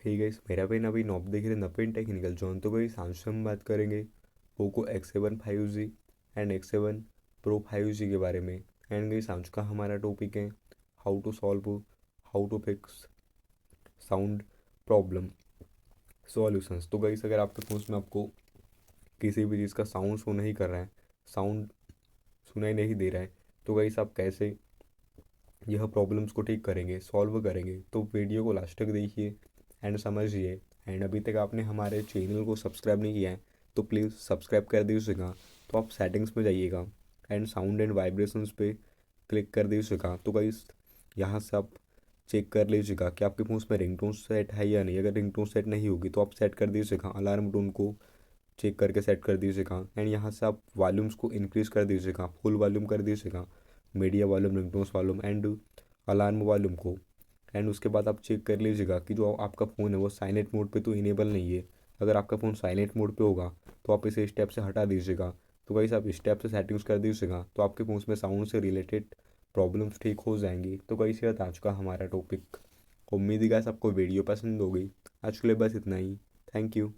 Hey guys, मेरा pen अभी knob देख रहे नपेन टेक्निकल जॉन। तो गाइस आज हम बात करेंगे Poco X7 5G and X7 Pro 5G के बारे में। एंड गाइस आज का हमारा टॉपिक है how to fix sound problem solutions. तो गाइस अगर आपके फोन में आपको किसी भी चीज़ का साउंड शो नहीं कर रहा है, साउंड सुनाई नहीं दे रहा है, तो गाइस आप कैसे यह प्रॉब्लम्स को ठीक करेंगे, सॉल्व करेंगे। तो वीडियो को लास्ट तक देखिए एंड समझिए। एंड अभी तक आपने हमारे चैनल को सब्सक्राइब नहीं किया है तो प्लीज़ सब्सक्राइब कर दीजिएगा। तो आप सेटिंग्स में जाइएगा एंड साउंड एंड वाइब्रेशंस पे क्लिक कर दीजिएगा। तो गाइस यहाँ से आप चेक कर लीजिएगा कि आपके फ़ोन में रिंगटोन सेट है या नहीं। अगर रिंगटोन सेट नहीं होगी तो आप सेट कर दीजिएगा, अलार्म टोन को चेक करके सेट कर दीजिएगा। एंड यहाँ से आप वॉल्यूम्स को इंक्रीज़ कर दीजिएगा, फुल वॉल्यूम कर दीजिएगा, media volume, ringtones volume and alarm volume को। एंड उसके बाद आप चेक कर लीजिएगा कि जो आपका फ़ोन है वो साइलेंट मोड पे तो इनेबल नहीं है। अगर आपका फ़ोन साइलेंट मोड पे होगा तो आप इसे स्टेप से हटा दीजिएगा। तो वैसे आप स्टेप से सेटिंग्स कर दीजिएगा तो आपके फ़ोन में साउंड से रिलेटेड प्रॉब्लम्स ठीक हो जाएंगी। तो वैसे ये था आज का हमारा टॉपिक। उम्मीद है गाइस आपको वीडियो पसंद होगी। आज के लिए बस इतना ही। Thank you.